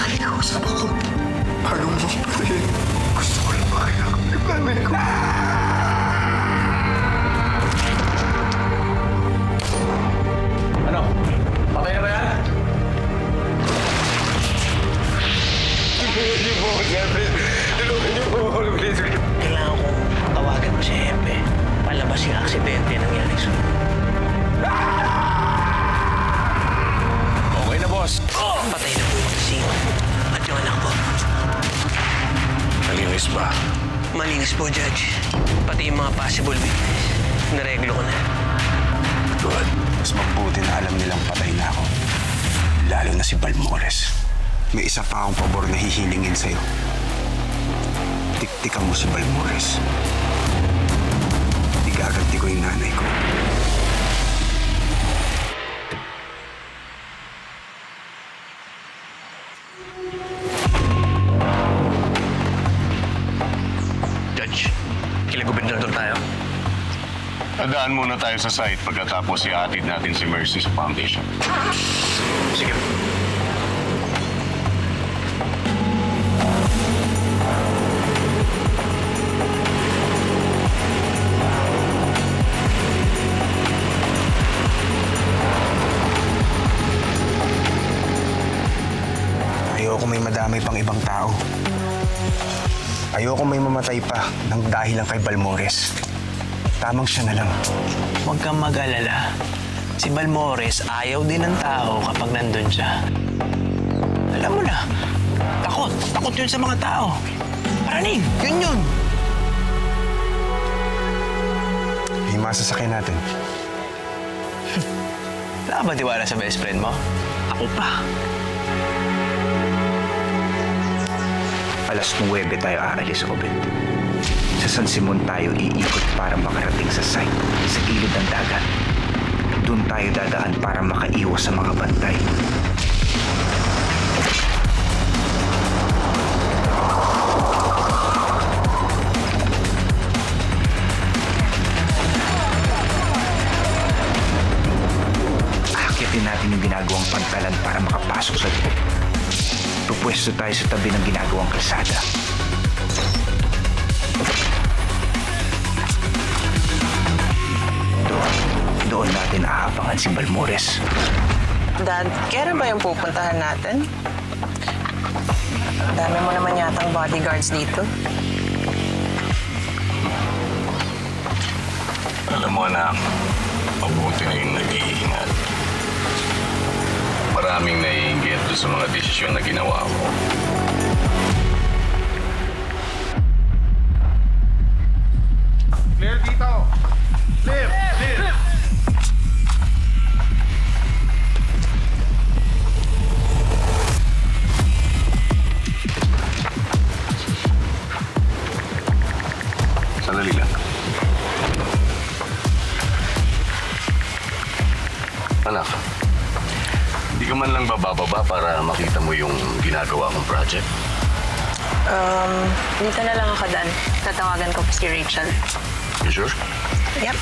Nakikiusap ako. Ayaw mo patayin. Gusto ko lang makaya ang nanay ko. Ano? Patay na ba yan? Tulungan niyo po ako, Jeffrey. Tulungan niyo po ako, please. Kailangan kong tawagan mo si Hepe. Palabas yung aksidente nangyari sa... Okay na, boss. Patay na po si at yung anak ko. Malinis ba? Malinis po, Judge. Pati yung mga possible witness. Nareglo ko na. Good. Mas mabuti na alam nilang patay na ako. Lalo na si Balmores. May isa pa akong pabor na hihilingin sa'yo. Tiktikan mo si Balmores. Igaganti ko yung nanay ko. Judge, kila gobernador tayo. Dadaan muna tayo sa site pagkatapos iatid natin si Mercy sa foundation. Sige. Ayoko may madamay pang ibang tao. Ayoko may mamatay pa ng dahil lang kay Balmores. Tamang siya na lang. Huwag kang mag-alala. Si Balmores ayaw din ng tao kapag nandun siya. Alam mo na, takot. Takot yun sa mga tao. Paraning, yun. May masasakyan natin. Wala ka ba tiwala sa best friend mo? Ako pa. Alas 9 tayo aalis, Obed. Sa San Simon tayo iikot para makarating sa site sa gilid ng dagat. Doon tayo dadaan para makaiwas sa mga bantay. Aakyatin natin yung ginagawang pantalan para makapasok sa loob. Pupwesto tayo sa tabi ng ginagawang kalsada. Doon natin aabangan si Balmores. Dad, kailan ba yung pupuntahan natin? Dami mo naman yatang bodyguards dito. Alam mo na, mabuti na yung nag-iingat. Maraming naiinggit doon sa mga desisyon na ginawa ko. Clear dito! Clear! Clear! Sandali lang. Anak, hindi ka man lang bababa para makita mo yung ginagawa kong project? Dito na lang ako, Dan. Tatawagan ko pa si Rachel. You sure? Yep.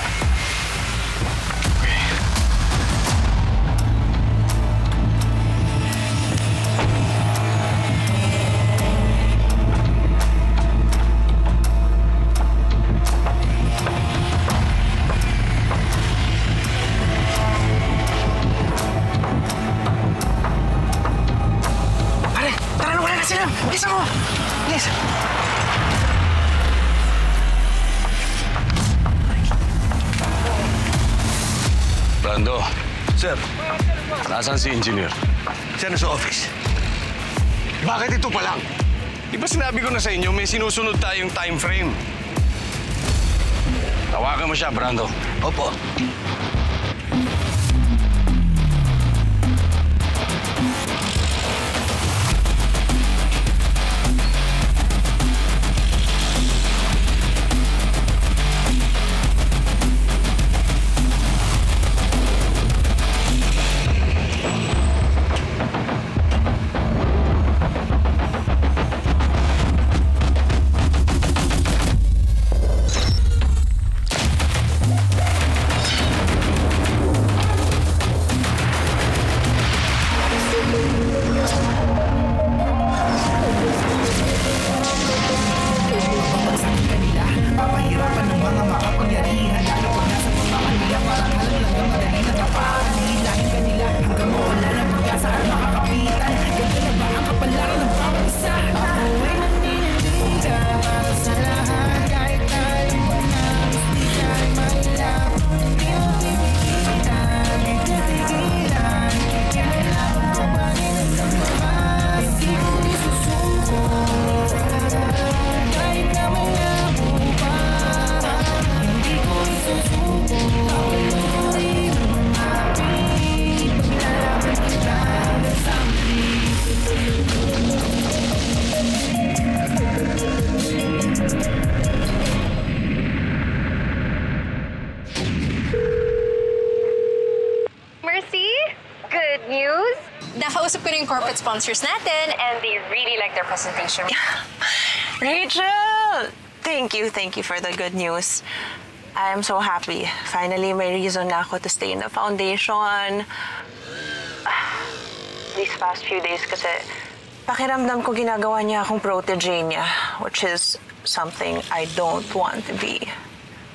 Bilis mo! Bilis! Brando. Sir. Nasaan si engineer? Siya na sa office. Bakit ito pa lang? Di ba sinabi ko na sa inyo, may sinusunod tayong time frame? Tawagan mo siya, Brando. Opo. with sponsors natin and they really like their presentation. Rachel! Thank you for the good news. I am so happy. Finally, may reason na ako to stay in the foundation. These past few days kasi pakiramdam ko ginagawa niya akong protege niya, which is something I don't want to be.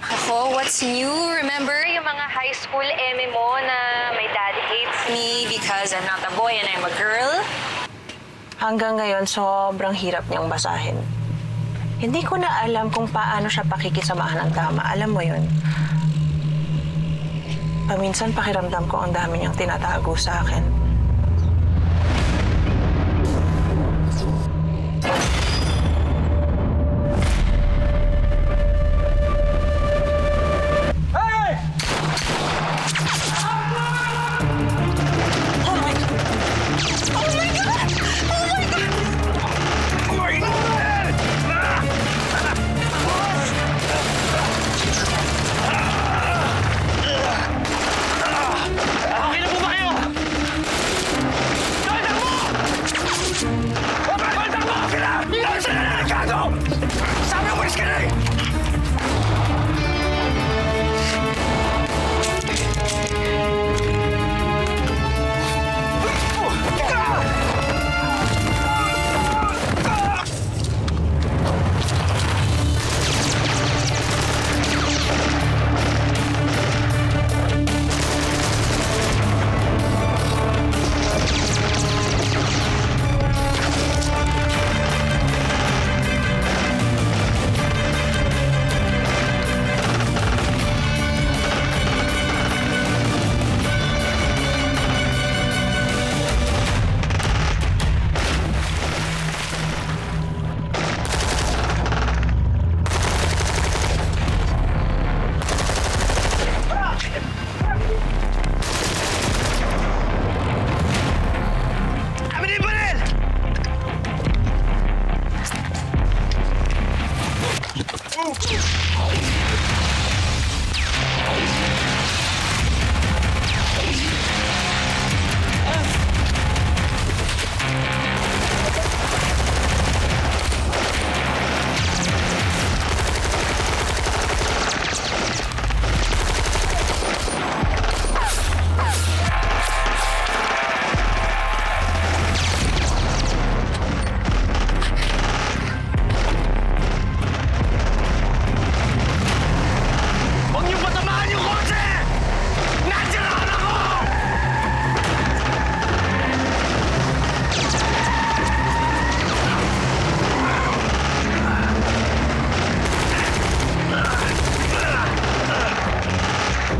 Ako, what's new? Remember yung mga high school eme mo na my dad hates me because I'm not a boy and I'm a girl? Hanggang ngayon, sobrang hirap niyang basahin. Hindi ko na alam kung paano siya pakikisamahan ng tama. Alam mo yun? Paminsan pakiramdam ko ang dami niyang tinatago sa akin.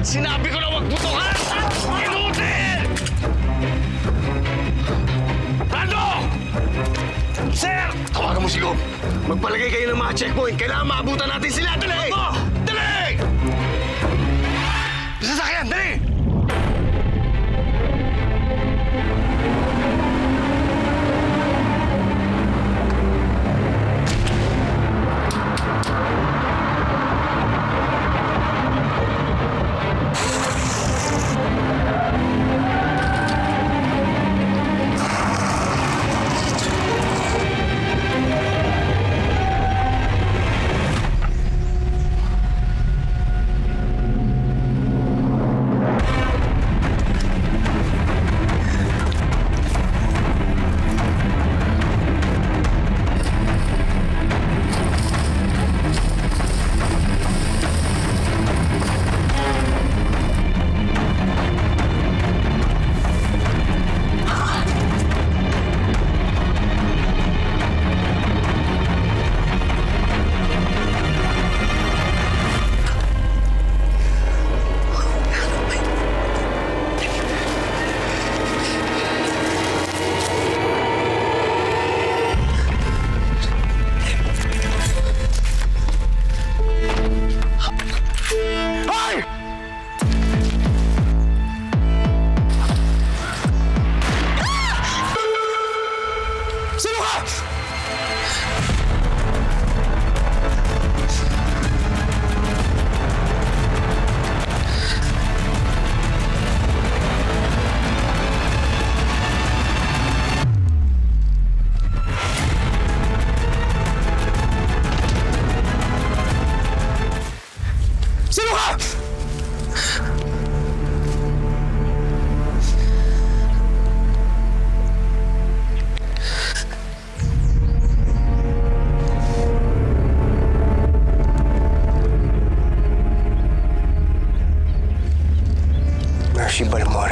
Sinabi ko na wag butuhan! Inutin! Brando! Sir! Tawagan mo si Gob. Magpalagay kayo ng mga checkpoint. Kailangan maabutan natin sila. Dali! Dali! Sasakyan! Dali!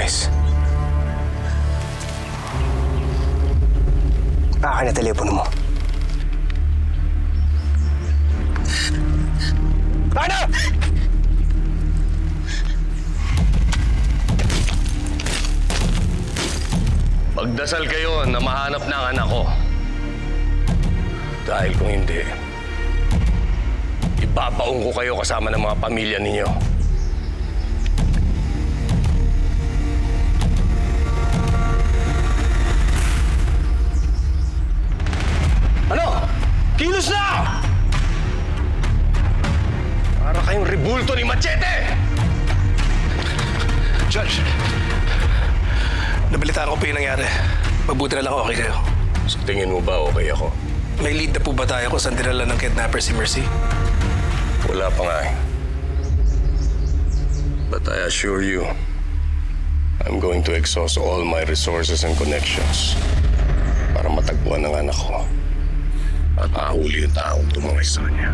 Balmores. Akin na telepono mo. Ano? Magdasal kayo na mahanap na ang anak ko. Dahil kung hindi, ipapaong ko kayo kasama ng mga pamilya ninyo. Ano? Kilos na! Para kayong rebulto ni Machete! Judge, nabalitaan ko pa yung nangyari. Mabuti na lang okay kayo. Sa tingin mo ba okay ako? May lead na po ba tayo kung saan dinala ng kidnapper si Mercy? Wala pa nga eh. But I assure you, I'm going to exhaust all my resources and connections para matagpuan ang anak ko at mahuli yung taong tumangay sa kanya.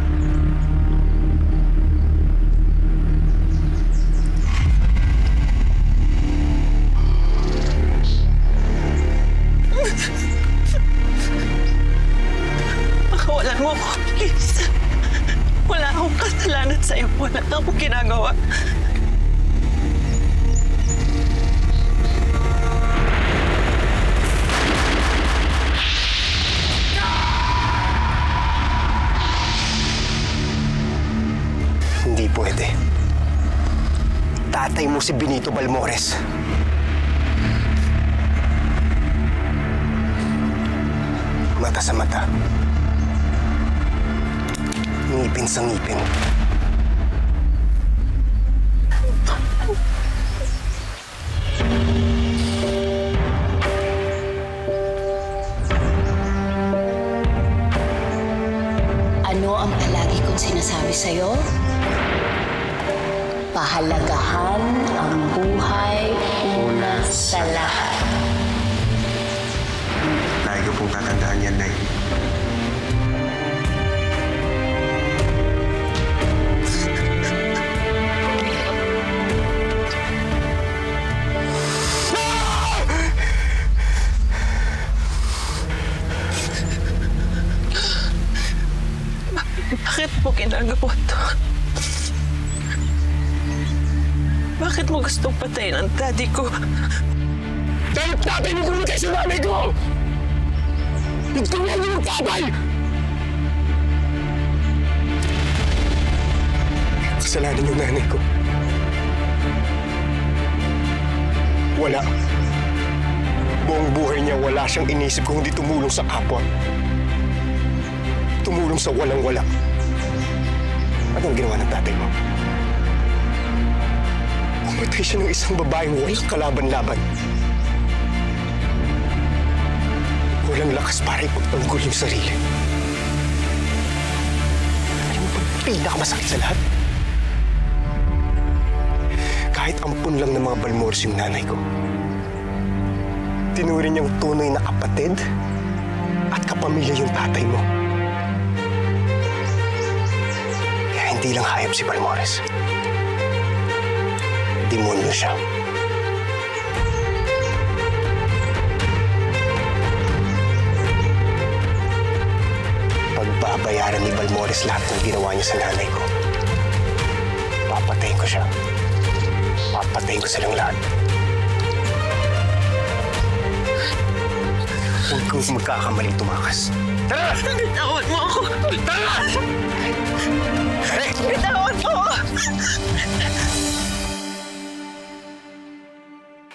Pakawalan mo ako, please. Wala akong kasalanan sa'yo. Wala akong ginagawa. Hindi pwede. Tatay mo si Benito Balmores. Mata sa mata. Ngipin sa ngipin. Ano ang palagi kong sinasabi sa'yo? Pahalagahan ang buhay una sa lahat. Lagi ko pong tatandaan yan, Nay. Bakit mo ginagawa to? Bakit mo gustong patayin ang daddy ko? Dahil tatay mo kumitay sa nanay ko! Nagtungan niyo yung tatay! Kasalanan yung nanay ko. Wala. Buong buhay niya wala siyang inisip kung hindi tumulong sa kapwa. Tumulong sa walang-wala. Anong ginawa ng tatay mo? Pumatay siya ng isang babaeng walang kalaban-laban. Walang lakas para ipagtanggol yung sarili. Alam mo ba pinakamasakit sa lahat? Kahit ampun lang ng mga Balmores yung nanay ko, tinuring niyang tunay na kapatid at kapamilya yung tatay mo. Kaya hindi lang hayop si Balmores. Demonyo siya. Pagbabayaran ni Balmores lahat ng ginawa niya sa nanay ko. Papatayin ko siya. Papatayin ko silang lahat. Huwag kang magkakamaling tumakas. Tara! Bitawan mo ako! Tara! Bitawan mo ako!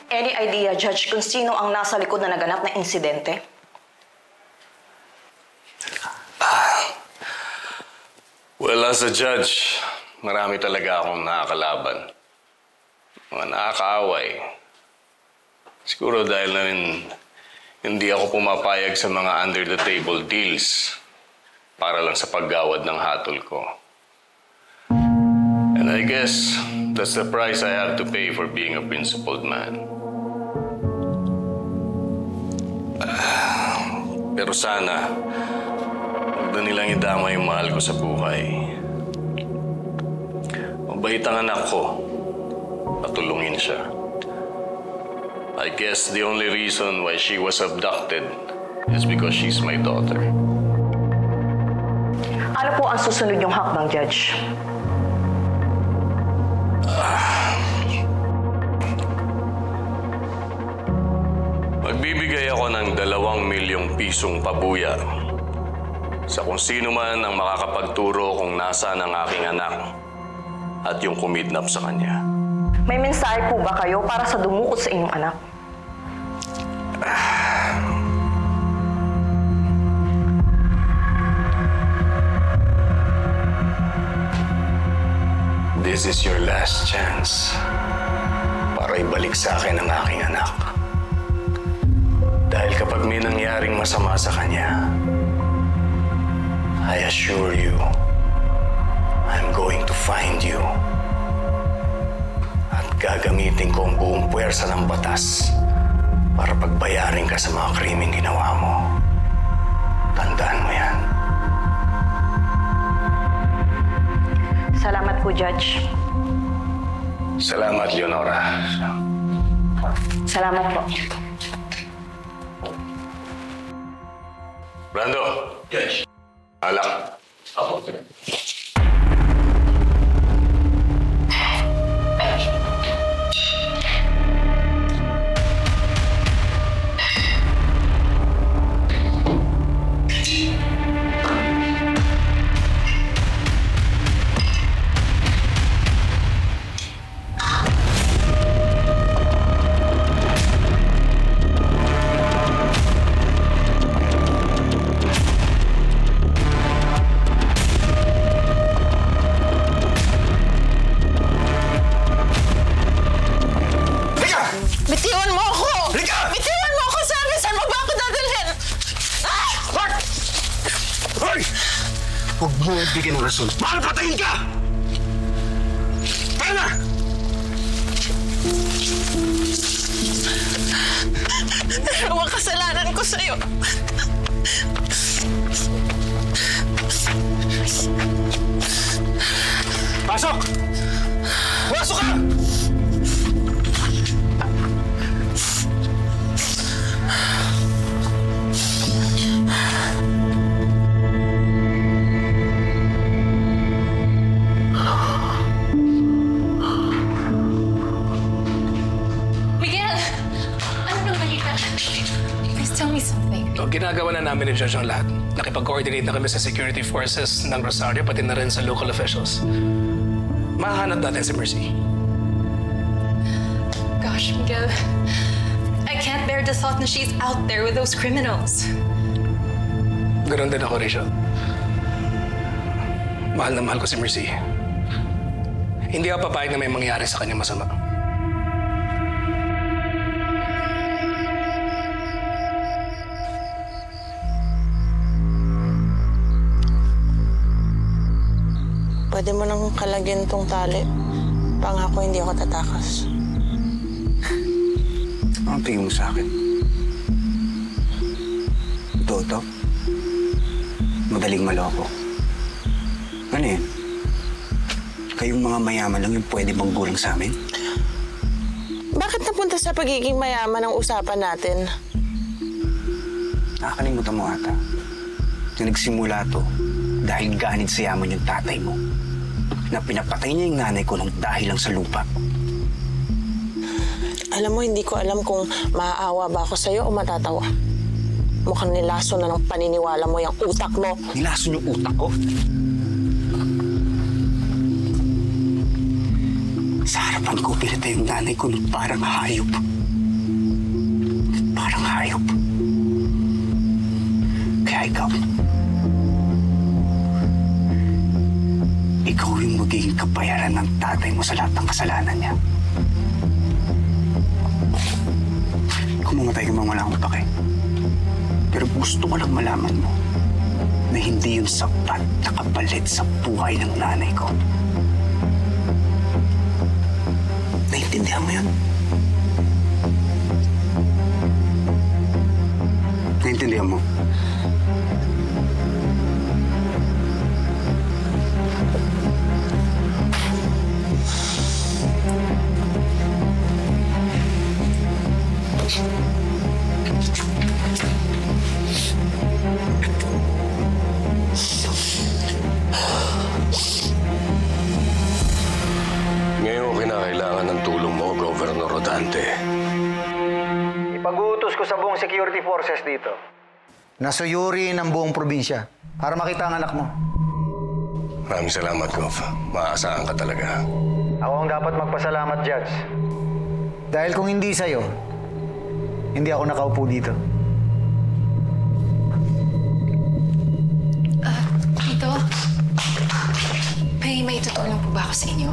Any idea, Judge, kung sino ang nasa likod na naganap na insidente? Well, as a judge, marami talaga akong nakakalaban. Mga nakakaaway. Siguro dahil na rin hindi ako pumapayag sa mga under-the-table deals para lang sa paggawad ng hatol ko. And I guess that's the price I have to pay for being a principled man. Pero sana, huwag na nilang idama yung mahal ko sa buhay. Mabait ang anak ko. Patulungin siya. I guess the only reason why she was abducted is because she's my daughter. Ano po ang susunod niyong hakbang, Judge? Magbibigay ako ng 2 milyong pisong pabuya sa kung sino man ang makakapagturo kung nasaan ang aking anak at yung kumidnap sa kanya. May mensahe po ba kayo para sa dumukot sa inyong anak? This is your last chance para ibalik sa akin ang aking anak. Dahil kapag may nangyaring masama sa kanya, I assure you, I'm going to find you. At gagamitin ko ang buong puwersa ng batas para pagbayarin ka sa mga krimeng ginawa mo. Tandaan mo yan. Salamat po, Judge. Salamat, Leonora. Salamat po. Brando. Judge. Alak. Ako. Bitiwan mo ako! Bitiwan mo ako! Sabi, saan mo ba ako dadalhin? Ah! Hoy! Huwag mo bigyan ng rason. Bakit patayin ka? Tara na! Dalawang kasalanan ko sa'yo. Pasok! Pasok ka! Miguel! Ano nang balita? Please tell me something. So, ginagawa na namin ni Judge ang lahat. Nakipag-coordinate na kami sa security forces ng Rosario, pati na rin sa local officials. Mahanap natin si Mercy. Gosh, Miguel. I can't bear the thought na she's out there with those criminals. Ganon din ako, Rachel. Mahal na mahal ko si Mercy. Hindi ako papayag na may mangyari sa kanya masama. Pwede mo nang kalagyan tong tali. Pangako hindi ako tatakas. Anong tingin mo sa akin? Ito. Madaling maloko. Ano yan? Kayong mga mayaman lang yung pwede manggulang sa amin? Bakit napunta sa pagiging mayaman ang usapan natin? Nakakalimutan mo ata. Na nagsimula to dahil ganid sa yaman yung tatay mo. Na pinapatay niya yung nanay ko ng dahil lang sa lupa. Alam mo, hindi ko alam kung maaawa ba ako sa'yo o matatawa. Mukhang nilaso na ng paniniwala mo yung utak mo. Nilaso yung utak ko? Sa harapan ko, pinatay yung nanay ko ng parang hayop. Parang hayop. Kaya ikaw yung magiging kabayaran ng tatay mo sa lahat ng kasalanan niya. Kung mamatay ka man, wala akong pake. Pero gusto ko lang malaman mo na hindi yun sapat na kapalit sa buhay ng nanay ko. Naintindihan mo yun? Naintindihan mo? security forces dito. Nasuyuri ng buong probinsya para makita ang anak mo. Maraming salamat, Gov. Maaasahan ka talaga. Ako ang dapat magpasalamat, Judge. Dahil kung hindi sa'yo, hindi ako nakaupo dito. Tito, may tutulong po ba ako sa inyo?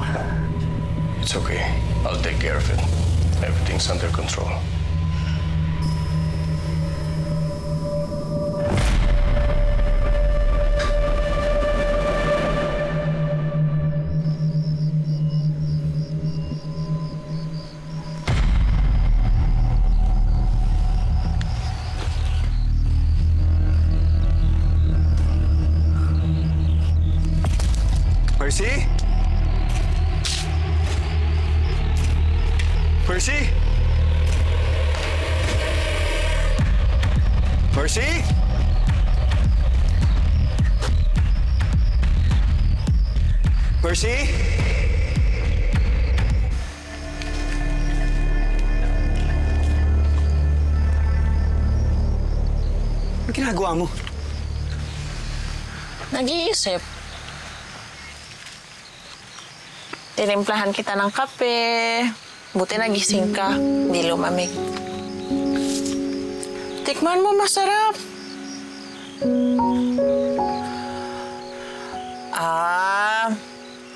It's okay. I'll take care of it. Everything's under control. Percy? Percy? Percy? Percy? Ano ginagawa mo? Nag-iisip. Tinimplahan kita ng kape. Buti nagising ka. Hindi lumamig. Tikman mo, masarap.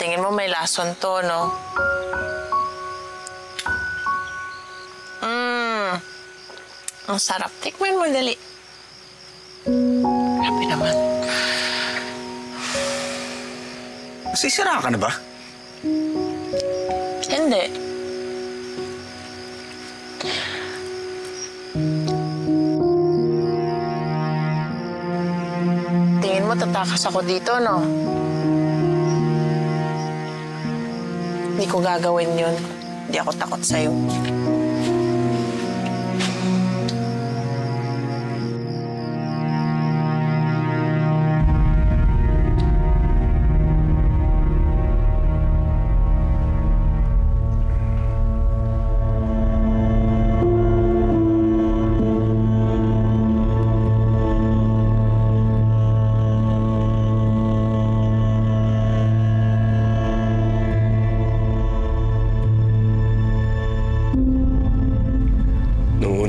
Tingin mo may lason to, no? Ang sarap. Tikman mo, dali. Grabe naman. Sisira ka na ba? Hindi. Tingin mo tatakas ako dito, no? Hindi ko gagawin yun. Hindi ako takot sa'yo.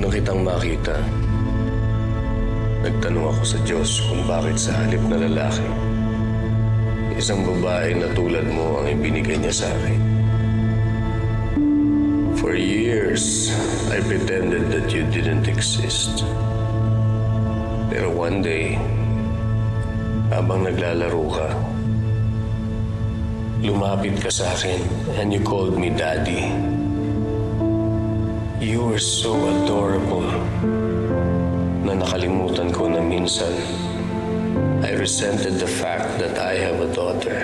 Kitang makita, nagtanong ako sa Diyos kung bakit sa halip na lalaki, isang babae na tulad mo ang ibinigay niya sa akin. For years, I pretended that you didn't exist. Pero one day, habang naglalaro ka, lumapit ka sa akin and you called me Daddy. You were so adorable na nakalimutan ko na minsan I resented the fact that I have a daughter.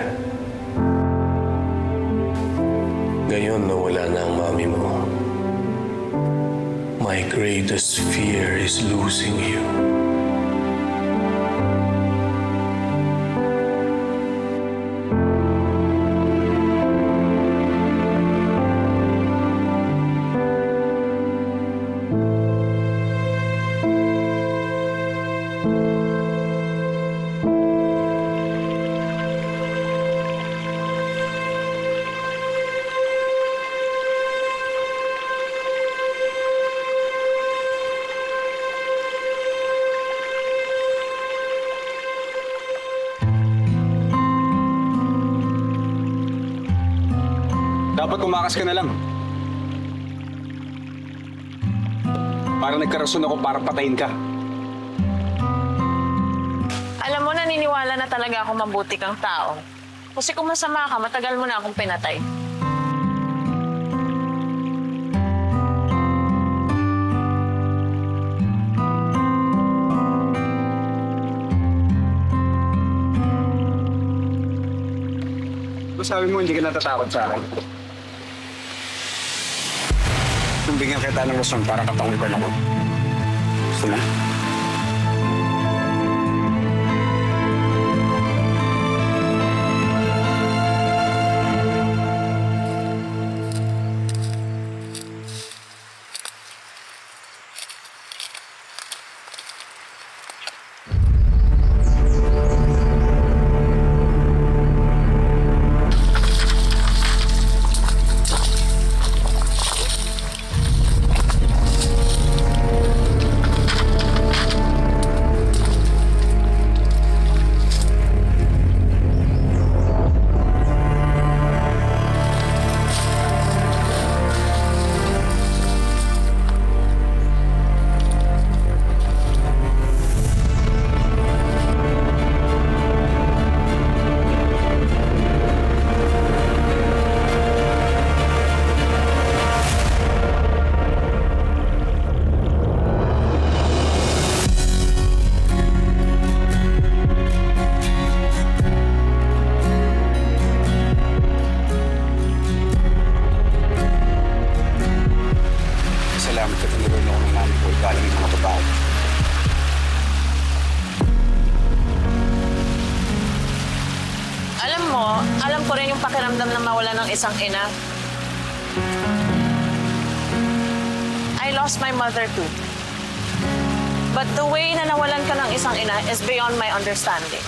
Ngayon na wala na ang mami mo, my greatest fear is losing you. Dapat kumakas ka na lang. Parang nagkarason ako para patayin ka. Alam mo, naniniwala na talaga ako mabuti kang tao. Kasi kung masama ka, matagal mo na akong pinatay. Sabi mo, hindi ka natatakot sa akin. Nung bigyan kita ng rason para katangipan ako. Gusto na? alam ko rin yung pakiramdam na mawala ng isang ina. I lost my mother too. But the way na nawalan ka ng isang ina is beyond my understanding.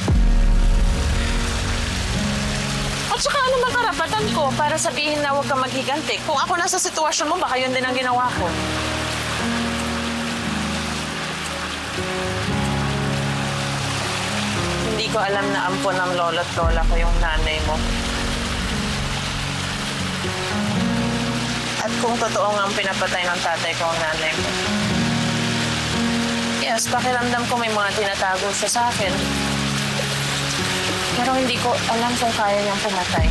At saka ano ba karapatan ko para sabihin na huwag ka maghiganti? Kung ako nasa sitwasyon mo, baka yun din ang ginawa ko. Hindi ko alam na ampon ng lola at lola ko yung nanay mo. At kung totoo nga ang pinapatay ng tatay ko ang nanay mo. Yes, pakiramdam ko may mga tinatago siya sa akin. Pero hindi ko alam kung kaya niyang pumatay.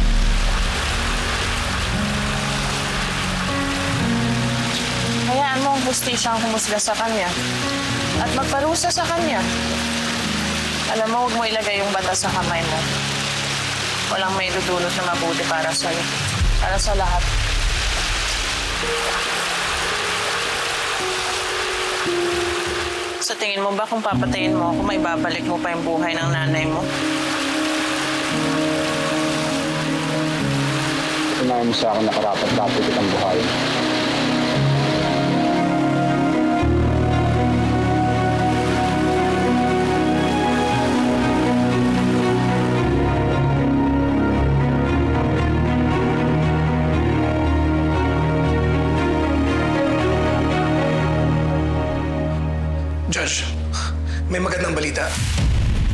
Hayaan mo ang hustisyang humusga sa kanya at magparusa sa kanya. Alam mo, huwag mo ilagay yung batas sa kamay mo. Walang may dudulot na mabuti para sa'yo. Para sa lahat. Sa tingin mo ba kung papatayin mo ako, may babalik mo pa yung buhay ng nanay mo? Tumayo mo sa akin na karapat-dapat kitang buhay. Judge, may magandang balita.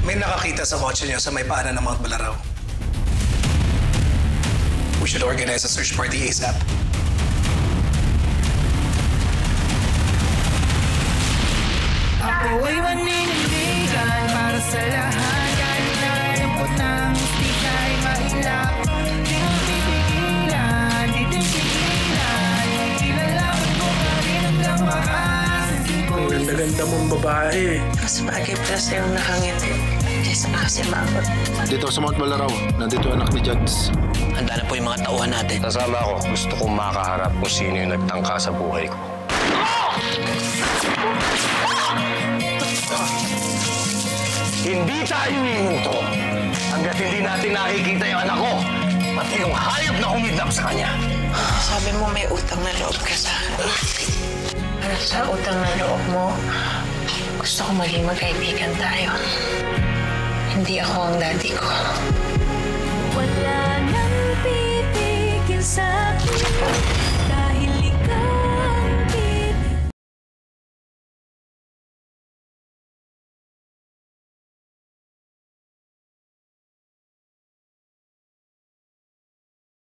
May nakakita sa kotse niyo sa may paanan ng Mount Balaraw. We should organize a search party ASAP. Ako ay maninindigan para sa lahat. Kahit na alam ko na ang mistika ay mailap. Di mo pipigilan, di din pigilan. Kilalaman ko pa rin ang lawakan. Ang ganda-ganda mong babae. Mas bagay pa sa'yo nakangiti. Kaysa nakasimangot. Dito sa Mount Balaraw, nandito anak ni Judge. Handa na po yung mga tauhan natin. Kasama ako. Gusto kong makaharap kung sino yung nagtangka sa buhay ko. Hindi tayo ihinto hanggat hindi natin nakikita yung anak ko. Pati yung hayop na humidlap sa kanya. Sabi mo may utang na loob ka sa akin. Para sa utang na loob mo, gusto ko maging magkaibigan tayo. Hindi ako ang daddy ko. Wala na